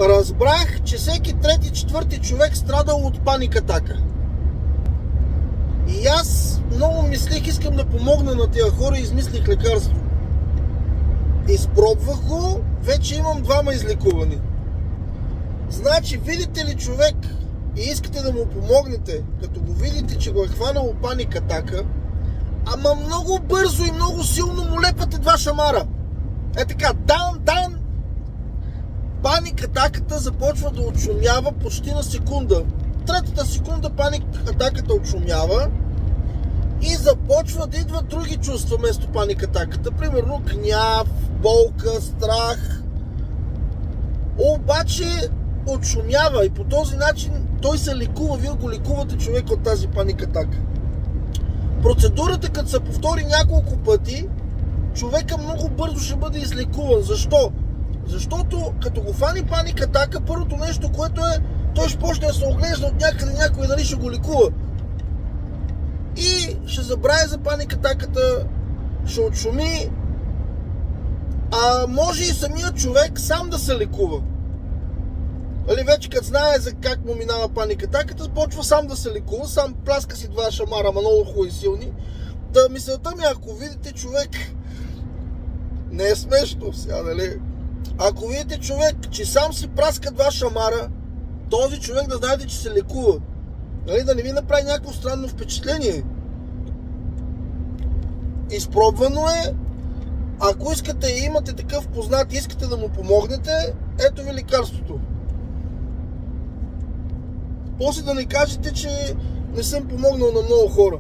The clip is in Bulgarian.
разбрах, че всеки трети, четвърти човек страдал от паник атака. И аз много мислих, искам да помогна на тези хора и измислих лекарство. Изпробвах го, вече имам 2 излекувани. Значи, видите ли човек и искате да му помогнете, като го видите, че го е хванало паник атака, ама много бързо и много силно му лепате 2 шамара. Е така, дан, паник атаката започва да отшумява почти на секунда. Третата секунда паник атаката отшумява и започва да идват други чувства вместо паник атаката. Примерно гняв, болка, страх. Обаче отшумява и по този начин той се лекува. Вие го лекувате човек от тази паник атака. Процедурата, като се повтори няколко пъти, човека много бързо ще бъде излекуван. Защо? Защото като го фани паник атака, първото нещо, което е, той ще почне да се оглежда от някъде някой дали ще го лекува. И ще забрави за паник атаката, ще отшуми, а може и самият човек сам да се лекува. Али вече като знае за как му минава паник атаката, почва сам да се лекува, сам пляска си 2 шамара, ама много хубави и силни. Та мисълта ми, ако видите човек, не е смешно сега, нали? Ако видите човек, че сам си праска 2 шамара, този човек да знаете, че се лекува. Нали? Да не ви направи някакво странно впечатление. Изпробвано е. Ако искате и имате такъв познат и искате да му помогнете, ето ви лекарството. После да не кажете, че не съм помогнал на много хора.